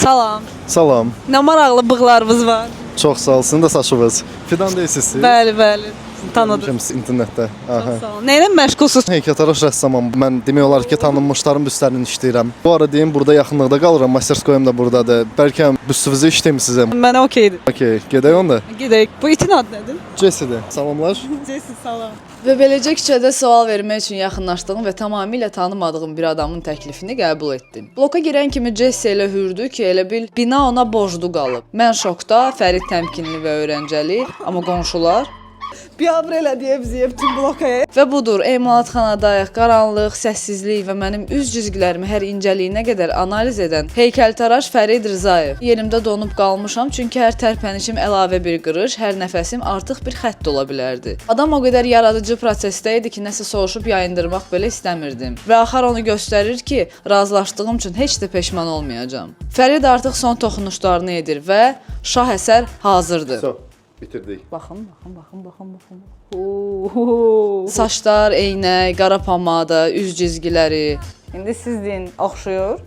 Salam. Salam. Nə maraqlı bığlarınız var. Çox sağ olsun da saçınız. Fidan deyilsiniz. Bəli, bəli. Tanıdım. Tanıdım internetdə. Aha. Sağ olun. Nəylə məşğulsunuz? Heykəltaraş rəssamam. Mən demək olar ki, tanınmışların büstlərinin işləyirəm. Bu ara deyim, burada yaxınlıqda qalıram. Masterskoyum da burdadır. Bəlkə büstünüzü işləyim sizə. Mənə okeydir. Okey, gedək onda. Gedək. Bu itin adı nədir? Jessi'dir. Salamlar. Cesi, salam. Və beləcə küçədə sual vermək üçün yaxınlaşdığım və tamamilə tanımadığım bir adamın təklifini qəbul etdim. Bloka girən kimi Jesse elə hürdü ki, elə bil bina ona borclu qalıb. Mən şokda, Fərid təmkinli və öyrəncəli, amma qonşular Biabr elədiyə bizi bütün blokaya. və budur, emalatxanadayıq, qaranlıq, səssizlik və mənim üz cizgilərimi hər incəliyinə qədər analiz edən heykəltaraş Fərid Rzayev. Yerimdə donub qalmışam, çünki hər tərpənişim əlavə bir qırış, hər nəfəsim artıq bir xətt ola bilərdi. Adam o qədər yaradıcı prosesdə idi ki, nəsə soruşub yayındırmaq belə istəmirdim. Və axar onu göstərir ki, razılaşdığım üçün heç də peşman olmayacağam. Fərid artıq son toxunuşlarını edir və şah əsər hazırdır. Bitirdik. Baxın. Saçlar, eynək, qara pomada, üz cizgiləri. İndi siz deyin, oxşuyur.